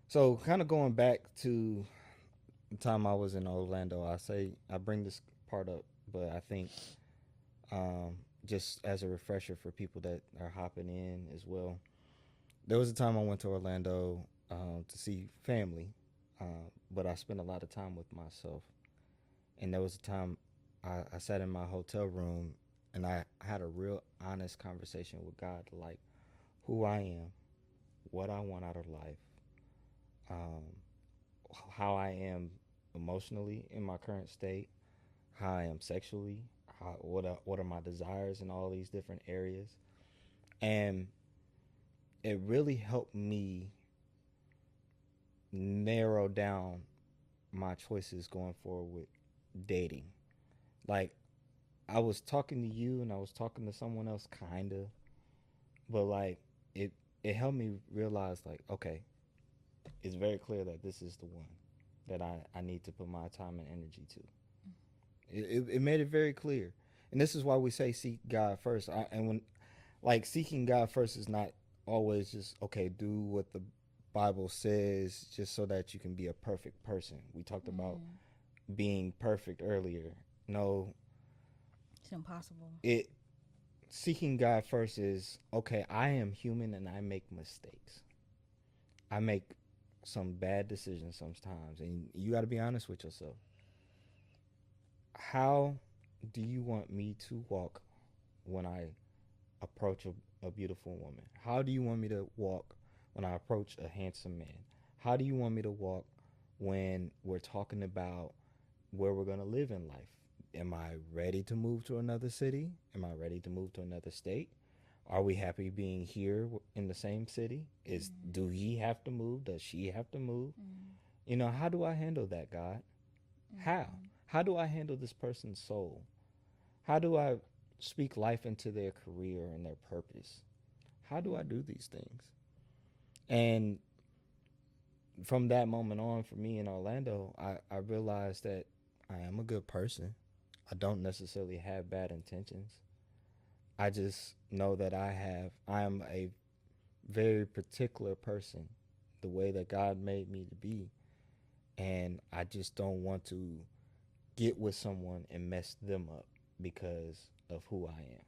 So, kind of going back to the time I was in Orlando, I bring this part up, but I think just as a refresher for people that are hopping in as well. There was a time I went to Orlando to see family, but I spent a lot of time with myself. And there was a time I sat in my hotel room and I had a real honest conversation with God, like who I am, what I want out of life, um, how I am emotionally in my current state, how I am sexually, what are my desires in all these different areas, and it really helped me narrow down my choices going forward with dating. Like I was talking to you and I was talking to someone else kinda, but like it helped me realize like okay, it's very clear that this is the one that I need to put my time and energy to. It made it very clear. And this is why we say seek God first. And when like seeking God first is not always just okay, do what the Bible says just so that you can be a perfect person. We talked about Mm. being perfect earlier. No, It's impossible. it seeking God first is okay, I am human and I make mistakes. I make some bad decisions sometimes and you got to be honest with yourself. How do you want me to walk when I approach a beautiful woman? How do you want me to walk when I approach a handsome man? How do you want me to walk when we're talking about where we're going to live in life? Am I ready to move to another city? Am I ready to move to another state? Are we happy being here in the same city? Is Mm. do he have to move? Does she have to move? Mm. You know, how do I handle that, God? How? Mm. How do I handle this person's soul? How do I speak life into their career and their purpose? How do I Mm. do these things? And from that moment on, for me in Orlando, I realized that I am a good person. I don't necessarily have bad intentions. I just know that I am a very particular person, the way that God made me to be. And I just don't want to get with someone and mess them up because of who I am.